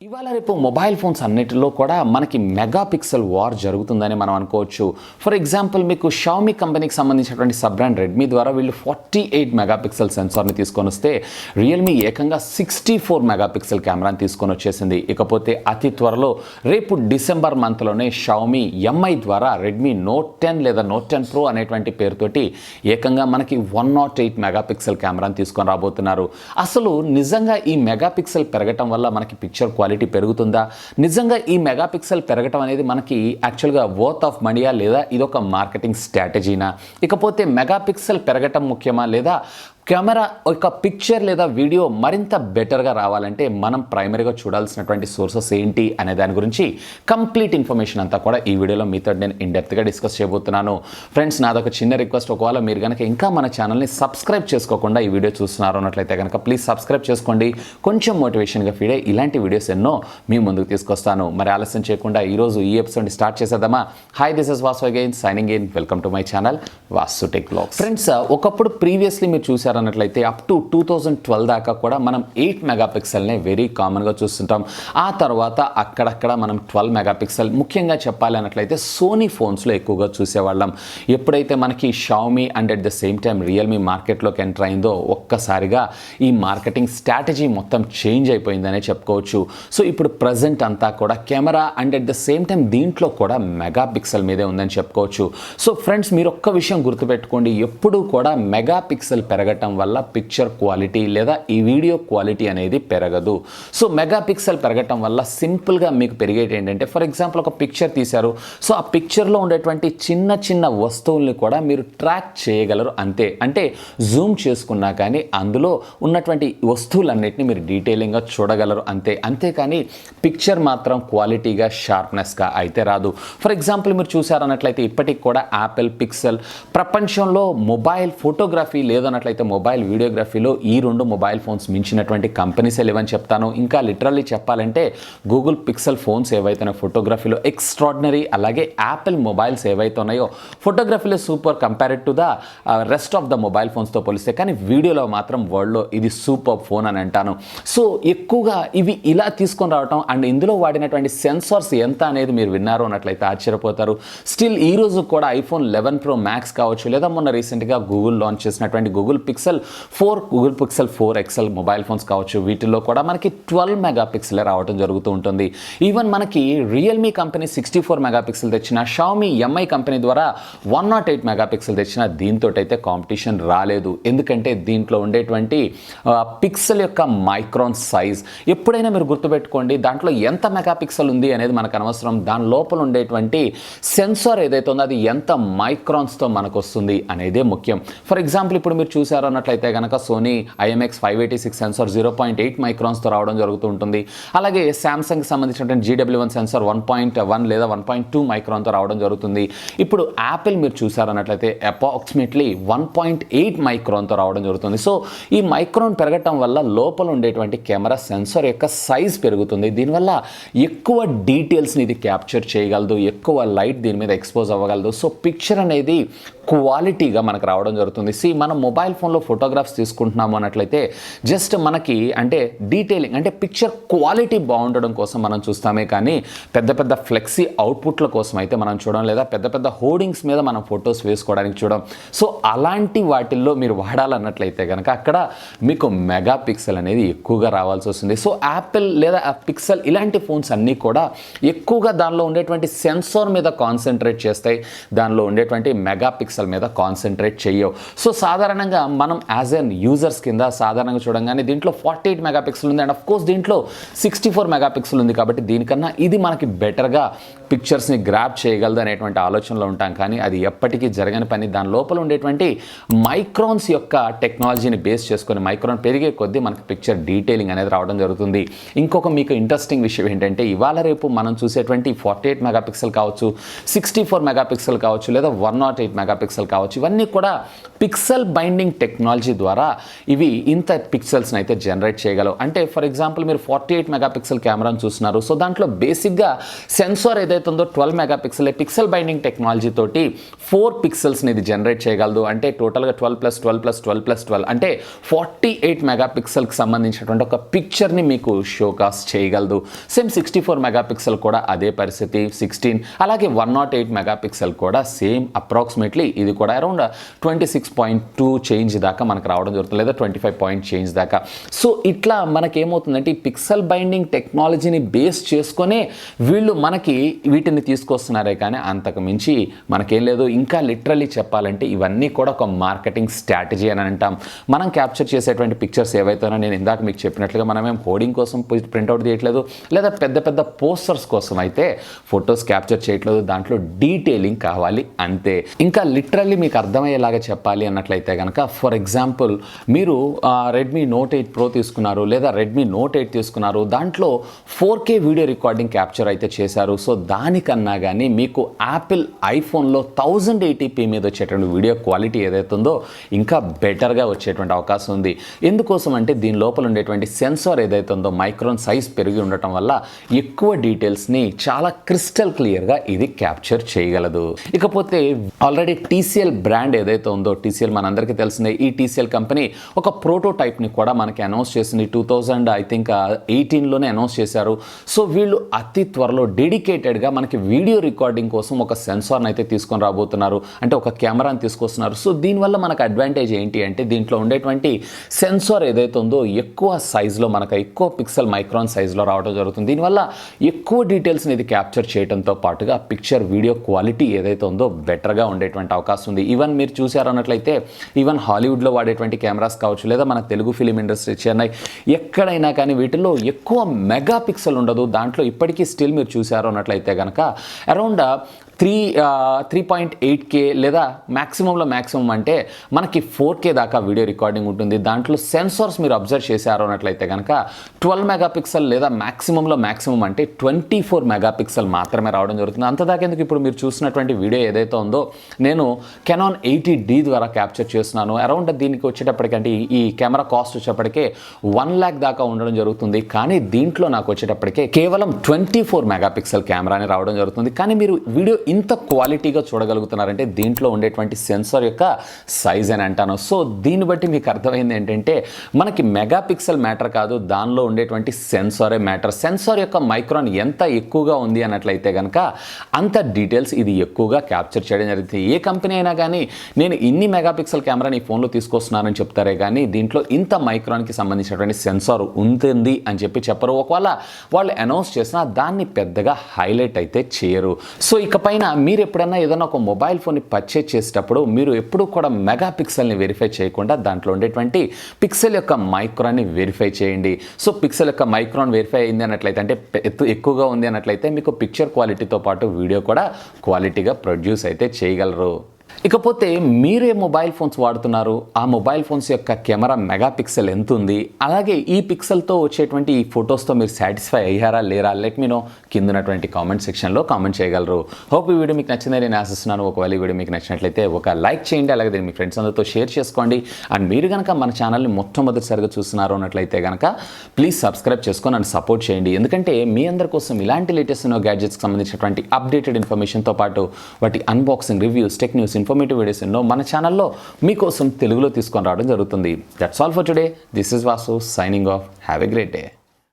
ఇవాళ రేపు mobile phones అన్నిటిలో కూడా మనకి మెగాపిక్సెల్ వార్ జరుగుతుందని మనం అనుకోవచ్చు. ఫర్ ఎగ్జాంపుల్ మీకు షామీ కంపెనీకి సంబంధించినటువంటి సబ్ బ్రాండ్ రెడ్మీ ద్వారా వీళ్ళు 48 మెగాపిక్సెల్ సెన్సార్ని తీసుకొని వస్తే రియల్మీ ఏకంగా 64 మెగాపిక్సెల్ కెమెరాని తీసుకొని వచ్చేసింది. ఇకపోతే అతి త్వరలో రేపు డిసెంబర్ మంత్లోనే షామీ ఎంఐ ద్వారా రెడ్మీ నోట్ 10 లేదా నోట్ 10 ప్రో అనేటువంటి పేరుతోటి ఏకంగా మనకి 108 మెగాపిక్సెల్ కెమెరాని తీసుకొని రాబోతున్నారు. అసలు నిజంగా ఈ మెగాపిక్సెల్ పెరగటం వల్ల మనకి పిక్చర్ క్వాలిటీ పెరుగుతుందా? నిజంగా ఈ మెగాపిక్సెల్ పెరగటం అనేది మనకి యాక్చువల్గా వర్త్ ఆఫ్ మనీయా లేదా ఇదొక మార్కెటింగ్ స్ట్రాటజీనా? ఇకపోతే మెగాపిక్సెల్ పెరగటం ముఖ్యమా లేదా కెమెరా ఒక పిక్చర్ లేదా వీడియో మరింత బెటర్గా రావాలంటే మనం ప్రైమరీగా చూడాల్సినటువంటి సోర్సెస్ ఏంటి అనే దాని గురించి కంప్లీట్ ఇన్ఫర్మేషన్ అంతా కూడా ఈ వీడియోలో మీతో నేను ఇన్డెప్త్గా డిస్కస్ చేయబోతున్నాను. ఫ్రెండ్స్, నాదొక చిన్న రిక్వెస్ట్, ఒకవేళ మీరు కనుక ఇంకా మన ఛానల్ని సబ్స్క్రైబ్ చేసుకోకుండా ఈ వీడియో చూస్తున్నారు అన్నట్లయితే కనుక ప్లీజ్ సబ్స్క్రైబ్ చేసుకోండి. కొంచెం మోటివేషన్గా ఫీడ్ అయ్యి ఇలాంటి వీడియోస్ ఎన్నో మీ ముందుకు తీసుకొస్తాను. మరి ఆలస్యం చేయకుండా ఈరోజు ఈ ఎపిసోడ్ని స్టార్ట్ చేసేద్దామా? Hi, this is Vasu again signing in. Welcome to my channel Vasu tech vlogs. Friends, ఒకప్పుడు ప్రీవియస్లీ మీరు చూసారు అన్నట్లయితే అప్ టు 2012 దాకా కూడా మనం 8 మెగాపిక్సెల్నే వెరీ కామన్గా చూస్తుంటాం. ఆ తర్వాత అక్కడక్కడ మనం 12 మెగాపిక్సెల్, ముఖ్యంగా చెప్పాలి అన్నట్లయితే సోనీ ఫోన్స్లో ఎక్కువగా చూసేవాళ్ళం. ఎప్పుడైతే మనకి Xiaomi and at the same time Realme మార్కెట్లోకి ఎంటర్ అయిందో ఒక్కసారిగా ఈ మార్కెటింగ్ స్ట్రాటజీ మొత్తం చేంజ్ అయిపోయిందనే చెప్పుకోవచ్చు. సో ఇప్పుడు ప్రజెంట్ అంతా కూడా camera and at the same time దీంట్లో కూడా మెగాపిక్సెల్ మీదే ఉందని చెప్పుకోవచ్చు. సో ఫ్రెండ్స్, మీరు ఒక్క విషయం గుర్తుపెట్టుకోండి, ఎప్పుడూ కూడా మెగాపిక్సెల్ పెరగటం వల్ల పిక్చర్ క్వాలిటీ లేదా ఈ వీడియో క్వాలిటీ అనేది పెరగదు. సో మెగాపిక్సెల్ పెరగటం వల్ల సింపుల్గా మీకు పెరిగేది ఏంటంటే, ఫర్ ఎగ్జాంపుల్ ఒక పిక్చర్ తీశారు, సో ఆ పిక్చర్లో ఉండేటువంటి చిన్న చిన్న వస్తువుల్ని కూడా మీరు ట్రాక్ చేయగలరు అంతే. అంటే జూమ్ చేసుకున్నా కానీ అందులో ఉన్నటువంటి వస్తువులన్నిటిని మీరు డీటెయిలింగ్గా చూడగలరు అంతే. అంతేకాని పిక్చర్ మాత్రం క్వాలిటీగా షార్ప్నెస్గా అయితే రాదు. ఫర్ ఎగ్జాంపుల్ మీరు చూసారన్నట్లయితే ఇప్పటికి కూడా యాపిల్ పిక్సెల్ ప్రపంచంలో మొబైల్ ఫోటోగ్రఫీ లేదన్నట్లయితే మొబైల్ వీడియోగ్రఫీలో ఈ రెండు మొబైల్ ఫోన్స్ మించినటువంటి కంపెనీసే లేవని చెప్తాను. ఇంకా లిటరల్లీ చెప్పాలంటే గూగుల్ పిక్సెల్ ఫోన్స్ ఏవైతే ఫోటోగ్రఫీలో ఎక్స్ట్రాడినరీ, అలాగే యాపిల్ మొబైల్స్ ఏవైతే ఉన్నాయో ఫోటోగ్రఫీలో super compared to the rest of the mobile ఫోన్స్తో పోలిస్తే, కానీ వీడియోలో మాత్రం వరల్డ్లో ఇది సూపర్ ఫోన్ అని అంటాను. సో ఎక్కువగా ఇవి ఇలా తీసుకొని రావటం అండ్ ఇందులో వాడినటువంటి సెన్సార్స్ ఎంత అనేది మీరు విన్నారు అన్నట్లయితే ఆశ్చర్యపోతారు. స్టిల్ ఈ రోజు కూడా ఐఫోన్ 11 ప్రో మ్యాక్స్ కావచ్చు, లేదా మొన్న రీసెంట్గా గూగుల్ లాంచ్ చేసినటువంటి Google pixel 4, Google pixel 4 XL mobile phones కావచ్చు, వీటిల్లో కూడా మనకి 12 మెగాపిక్సెల్ రావడం జరుగుతూ ఉంటుంది. ఈవెన్ మనకి రియల్మీ కంపెనీ 64 మెగాపిక్సెల్ తెచ్చిన, షామీ ఎంఐ కంపెనీ ద్వారా 108 మెగాపిక్సెల్ తెచ్చిన, దీంతో అయితే కాంపిటీషన్ రాలేదు. ఎందుకంటే దీంట్లో ఉండేటువంటి పిక్సెల్ యొక్క మైక్రాన్ సైజ్ ఎప్పుడైనా మీరు గుర్తుపెట్టుకోండి, దాంట్లో ఎంత మెగాపిక్సెల్ ఉంది అనేది మనకు అనవసరం, దాని లోపల ఉండేటువంటి సెన్సార్ ఏదైతే ఉందో అది ఎంత మైక్రాన్స్తో మనకు వస్తుంది అనేదే ముఖ్యం. ఫర్ ఎగ్జాంపుల్ ఇప్పుడు మీరు చూసారు అన్నట్లయితే కనుక సోనీ IMX 586 సెన్సార్ 0.8 మైక్రాన్స్తో రావడం జరుగుతూ ఉంటుంది. అలాగే శాంసంగ్కి సంబంధించినటువంటి GW1 సెన్సార్ 1.1 లేదా 1.2 మైక్రాన్తో రావడం జరుగుతుంది. ఇప్పుడు యాపిల్ మీరు చూసారన్నట్లయితే అప్రాక్సిమేట్లీ 1.8 మైక్రాన్తో రావడం జరుగుతుంది. సో ఈ మైక్రాన్ పెరగటం వల్ల లోపల ఉండేటువంటి కెమెరా సెన్సార్ యొక్క సైజ్ పెరుగుతుంది. దీనివల్ల ఎక్కువ డీటెయిల్స్ని ఇది క్యాప్చర్ చేయగలదు, ఎక్కువ లైట్ దీని మీద ఎక్స్పోజ్ అవ్వగలదు. సో పిక్చర్ అనేది క్వాలిటీగా మనకు రావడం జరుగుతుంది. మనం మొబైల్ ఫోన్లో ఫోటోగ్రాఫ్స్ తీసుకుంటున్నాము అన్నట్లయితే జస్ట్ మనకి అంటే డీటెయిలింగ్ అంటే పిక్చర్ క్వాలిటీ బాగుండడం కోసం మనం చూస్తామే, కానీ పెద్ద పెద్ద ఫ్లెక్సీ అవుట్పుట్ల కోసం అయితే మనం చూడం, లేదా పెద్ద పెద్ద హోర్డింగ్స్ మీద మనం ఫొటోస్ వేసుకోవడానికి చూడం. సో అలాంటి వాటిల్లో మీరు వాడాలన్నట్లయితే కనుక అక్కడ మీకు మెగాపిక్సెల్ అనేది ఎక్కువగా రావాల్సి వస్తుంది. సో యాపిల్ లేదా పిక్సెల్ ఇలాంటి ఫోన్స్ అన్నీ కూడా ఎక్కువగా దానిలో ఉండేటువంటి సెన్సార్ మీద కాన్సన్ట్రేట్ చేస్తాయి, దానిలో ఉండేటువంటి మెగాపిక్సెల్ మీద కాన్సన్ట్రేట్ చేయవు. సో సాధారణంగా మనం యాజ్ ఎన్ యూజర్స్ కింద సాధారణంగా చూడంగానే దీంట్లో 48 మెగాపిక్సెల్ ఉంది అండ్ అఫ్ కోర్స్ దీంట్లో 64 మెగాపిక్సెల్ ఉంది, కాబట్టి దీనికన్నా ఇది మనకి బెటర్గా పిక్చర్స్ని గ్రాప్ చేయగలదు అనేటువంటి ఆలోచనలో ఉంటాం. కానీ అది ఎప్పటికీ జరగని పని. దాని లోపల ఉండేటువంటి మైక్రాన్స్ యొక్క టెక్నాలజీని బేస్ చేసుకొని మైక్రాన్ పెరిగే కొద్దీ మనకి పిక్చర్ డీటెయిలింగ్ అనేది రావడం జరుగుతుంది. ఇంకొక మీకు ఇంట్రెస్టింగ్ విషయం ఏంటంటే, ఇవాళ రేపు మనం చూసేటువంటి 48 మెగాపిక్సెల్ కావచ్చు, 64 మెగాపిక్సెల్ కావచ్చు, లేదా 108 మెగాపిక్సెల్ కావచ్చు, ఇవన్నీ కూడా పిక్సెల్ బైండింగ్ టెక్నాలజీ టెక్నాలజీ ద్వారా ఇవి ఇంత పిక్సెల్స్ని అయితే జనరేట్ చేయగలవు. అంటే ఫర్ ఎగ్జాంపుల్ మీరు 48 మెగాపిక్సెల్ కెమెరాను చూస్తున్నారు. సో దాంట్లో బేసిక్గా సెన్సార్ ఏదైతే ఉందో 12 మెగాపిక్సెల్ పిక్సెల్ బైండింగ్ టెక్నాలజీ తోటి 4 పిక్సెల్స్ని ఇది జనరేట్ చేయగలదు. అంటే టోటల్గా 12+12+12+12 అంటే 48 మెగాపిక్సెల్కి సంబంధించినటువంటి ఒక పిక్చర్ని మీకు షోకాస్ట్ చేయగలదు. సేమ్ 64 మెగాపిక్సెల్ కూడా అదే పరిస్థితి, 16. అలాగే 108 మెగాపిక్సెల్ కూడా సేమ్ అప్రాక్సిమేట్లీ ఇది కూడా అరౌండ్ 26.2 చేంజ్ దాకా మనకు రావడం జరుగుతుంది, లేదా 25 పాయింట్ చేంజ్ దాకా. సో ఇట్లా మనకేమవుతుందంటే ఈ పిక్సెల్ బైండింగ్ టెక్నాలజీని బేస్ చేసుకొనే వీళ్ళు మనకి వీటిని తీసుకొస్తున్నారే కానీ అంతకు మించి మనకేం లేదు. ఇంకా లిటరల్లీ చెప్పాలంటే ఇవన్నీ కూడా ఒక మార్కెటింగ్ స్ట్రాటజీ అని అంటాం. మనం క్యాప్చర్ చేసేటువంటి పిక్చర్స్ ఏవైతేనో నేను ఇందాక మీకు చెప్పినట్లుగా మనమేం హోర్డింగ్ కోసం ప్రింట్అవుట్ చేయట్లేదు, లేదా పెద్ద పెద్ద పోస్టర్స్ కోసం అయితే ఫొటోస్ క్యాప్చర్ చేయట్లేదు. దాంట్లో డీటెయిలింగ్ కావాలి అంతే. ఇంకా లిటరల్లీ మీకు అర్థమయ్యేలాగా చెప్పాలి అన్నట్లయితే కనుక ఫర్ ఎగ్జాంపుల్ మీరు రెడ్మీ నోట్ 8 ప్రో తీసుకున్నారు, లేదా రెడ్మీ నోట్ 8 తీసుకున్నారు. దాంట్లో 4K వీడియో రికార్డింగ్ క్యాప్చర్ అయితే చేశారు. సో దానికన్నా కానీ మీకు యాపిల్ ఐఫోన్లో 1080p మీద వచ్చేటువంటి వీడియో క్వాలిటీ ఏదైతే ఉందో ఇంకా బెటర్గా వచ్చేటువంటి అవకాశం ఉంది. ఎందుకోసం అంటే దీని లోపల ఉండేటువంటి సెన్సార్ ఏదైతే ఉందో మైక్రాన్ సైజ్ పెరిగి ఉండటం వల్ల ఎక్కువ డీటెయిల్స్ని చాలా క్రిస్టల్ క్లియర్గా ఇది క్యాప్చర్ చేయగలదు. ఇకపోతే ఆల్రెడీ TCL బ్రాండ్ ఏదైతే ఉందో, TCL మనందరికీ తెలిసిందే. ఈ TCL కంపెనీ ఒక ప్రోటోటైప్ని కూడా మనకి అనౌన్స్ చేసింది. 2018లోనే అనౌన్స్ చేశారు. సో వీళ్ళు అతి త్వరలో డెడికేటెడ్గా మనకి వీడియో రికార్డింగ్ కోసం ఒక సెన్సార్ని అయితే తీసుకొని రాబోతున్నారు. అంటే ఒక కెమెరాని తీసుకొస్తున్నారు. సో దీనివల్ల మనకు అడ్వాంటేజ్ ఏంటి అంటే దీంట్లో ఉండేటువంటి సెన్సార్ ఏదైతే ఉందో ఎక్కువ సైజులో మనకు ఎక్కువ పిక్సెల్ మైక్రాన్ సైజులో రావడం జరుగుతుంది. దీనివల్ల ఎక్కువ డీటెయిల్స్ని ఇది క్యాప్చర్ చేయడంతో పాటుగా పిక్చర్ వీడియో క్వాలిటీ ఏదైతే ఉందో బెటర్గా ఉండేటువంటి అవకాశం ఉంది. ఈవెన్ మీరు చూసారన్నట్లయితే ఈవెన్ హాలీవుడ్లో వాడేటువంటి కెమెరాస్ కావచ్చు, లేదా మన తెలుగు ఫిలిం ఇండస్ట్రీ చెన్నై ఎక్కడైనా కానీ వీటిల్లో ఎక్కువ మెగా పిక్సెల్ ఉండదు. దాంట్లో ఇప్పటికీ స్టిల్ మీరు చూసారు అన్నట్లయితే కనుక అరౌండ్ 3.8K లేదా మ్యాక్సిమం అంటే మనకి 4K దాకా వీడియో రికార్డింగ్ ఉంటుంది. దాంట్లో సెన్సార్స్ మీరు అబ్జర్వ్ చేశారు అన్నట్లయితే కనుక 12 మెగాపిక్సెల్ లేదా మ్యాక్సిమం అంటే 24 మెగాపిక్సెల్ మాత్రమే రావడం జరుగుతుంది. అంతదాకెందుకు ఇప్పుడు మీరు చూసినటువంటి వీడియో ఏదైతే ఉందో నేను కెనాన్ 80D ద్వారా క్యాప్చర్ చేస్తున్నాను. అరౌండ్ దీనికి వచ్చేటప్పటికంటే ఈ కెమెరా కాస్ట్ వచ్చేటప్పటికే 1 lakh దాకా ఉండడం జరుగుతుంది. కానీ దీంట్లో నాకు వచ్చేటప్పటికే కేవలం 24 మెగాపిక్సెల్ కెమెరాని రావడం జరుగుతుంది. కానీ మీరు వీడియో ఇంత క్వాలిటీగా చూడగలుగుతున్నారంటే దీంట్లో ఉండేటువంటి సెన్సార్ యొక్క సైజ్ అని అంటాను. సో దీన్ని బట్టి మీకు అర్థమైంది ఏంటంటే మనకి మెగాపిక్సెల్ మ్యాటర్ కాదు, దానిలో ఉండేటువంటి సెన్సారే మ్యాటర్. సెన్సార్ యొక్క మైక్రాన్ ఎంత ఎక్కువగా ఉంది అన్నట్లయితే కనుక అంత డీటెయిల్స్ ఇది ఎక్కువగా క్యాప్చర్ చేయడం జరుగుతుంది. ఏ కంపెనీ అయినా కానీ నేను ఇన్ని మెగాపిక్సెల్ కెమెరాని ఈ ఫోన్లో తీసుకొస్తున్నానని చెప్తారే కానీ దీంట్లో ఇంత మైక్రాన్కి సంబంధించినటువంటి సెన్సార్ ఉంటుంది అని చెప్పరు. ఒకవేళ వాళ్ళు అనౌన్స్ చేసినా దాన్ని పెద్దగా హైలైట్ అయితే చేయరు. సో ఇకపై మీరు ఎప్పుడైనా ఏదైనా ఒక మొబైల్ ఫోన్ని పర్చేజ్ చేసేటప్పుడు మీరు ఎప్పుడూ కూడా మెగా పిక్సెల్ని వెరిఫై చేయకుండా దాంట్లో ఉండేటువంటి పిక్సెల్ యొక్క మైక్రాన్ని వెరిఫై చేయండి. సో పిక్సెల్ యొక్క మైక్రాన్ వెరిఫై అయింది అన్నట్లయితే అంటే ఎక్కువగా ఉంది అన్నట్లయితే మీకు పిక్చర్ క్వాలిటీతో పాటు వీడియో కూడా క్వాలిటీగా ప్రొడ్యూస్ అయితే చేయగలరు. ఇకపోతే మీరే మొబైల్ ఫోన్స్ వాడుతున్నారు, ఆ మొబైల్ ఫోన్స్ యొక్క కెమెరా మెగా పిక్సెల్ ఎంత ఉంది, అలాగే ఈ పిక్సెల్తో వచ్చేటువంటి ఈ ఫొటోస్తో మీరు సాటిస్ఫై అయ్యారా లేరా, లెట్ మీ నో కింద ఉన్నటువంటి కామెంట్ సెక్షన్లో కామెంట్ చేయగలరు. హోప్ ఈ వీడియో మీకు నచ్చిందని నేను ఆశిస్తున్నాను. ఒకవేళ ఈ వీడియో మీకు నచ్చినట్లయితే ఒక లైక్ చేయండి, అలాగే దీన్ని మీ ఫ్రెండ్స్ అందరితో షేర్ చేసుకోండి. అండ్ మీరు కనుక మన ఛానల్ని మొట్టమొదటిసారిగా చూస్తున్నారు అన్నట్లయితే కనుక ప్లీజ్ సబ్స్క్రైబ్ చేసుకొని నన్ను సపోర్ట్ చేయండి. ఎందుకంటే మీ అందరి కోసం ఇలాంటి లేటెస్ట్ గ్యాడ్జెట్స్కి సంబంధించినటువంటి అప్డేటెడ్ ఇన్ఫర్మేషన్తో పాటు వాటి unboxing, reviews, tech news, informative videos ఎన్నో మన ఛానల్లో మీకోసం తెలుగులో తీసుకొని రావడం జరుగుతుంది. That's all for today. This is Vasu signing off. Have a great day.